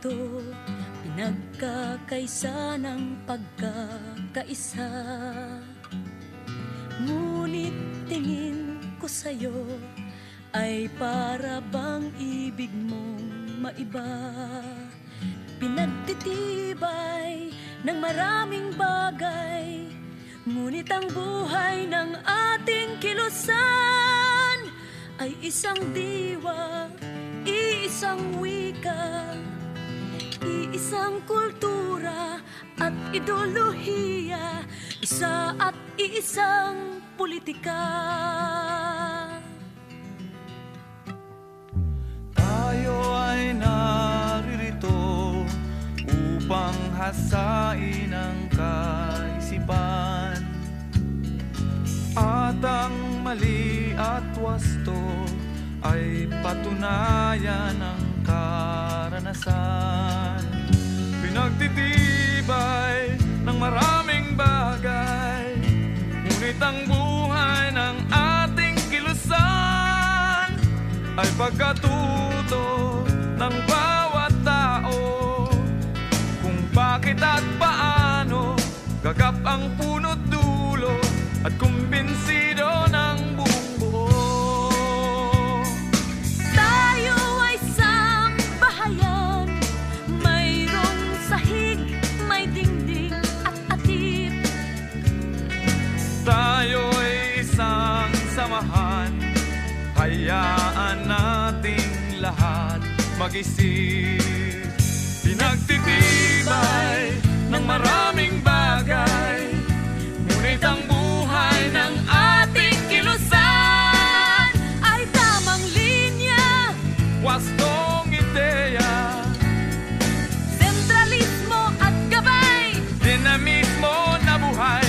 ito, pinagkakaisa ng pagkakaisa. Ngunit tingin ko sa'yo ay para bang ibig mong maiba. Pinagtitibay ng maraming bagay, ngunit ang buhay ng ating kilusan ay isang diwa, iisang wika, iisang kultura at ideolohiya, isa at iisang politika. Tayo ay naririto upang hasain ang kaisipan, at ang mali at wasto ay patunayan ng karanasan. Pinagtitibay ng maraming bagay, ngunit ang buhay ng ating kilusan ay pagkatuto ng bawat tao, kung bakit at paano gagap ang puno't dulo at kumbinsido ng buong buo. Tayo ay sambahayan, mayroong sahig, may dingding at atip. Tayo ay isang samahan, hayaan nating lahat mag-isip. Pinagtitibay ng maraming bagay, ngunit ang buhay ng ating kilusan Ay tamang linya, wastong ideya, sentralismo at gabay, dinamismo na buhay,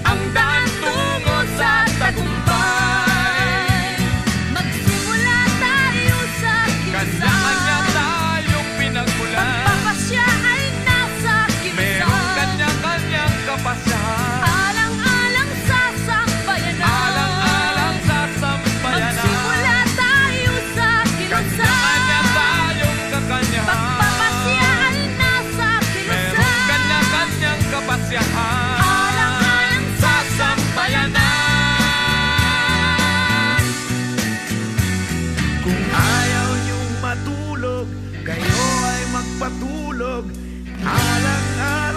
ang daan tungo sa tagumpay. magsimula tayo sa Kanya-kanya kilusan. tayong pinagmulan, Pagpapasya ay nasa merong kilusan. kanya-kanyang kapasyahan, Alang-alang sa sambayanan. alang-alang sa sampayanan. Magsimula tayo sa kilusan. Kanya-kanya tayong kakanyahan, Pagpapasya ay nasa merong kilusan. kanya-kanyang kapasyahan, Alang-alang sa sampayanan. Kung ayaw niyong matulog, kayo ay magpatulog, alang-alang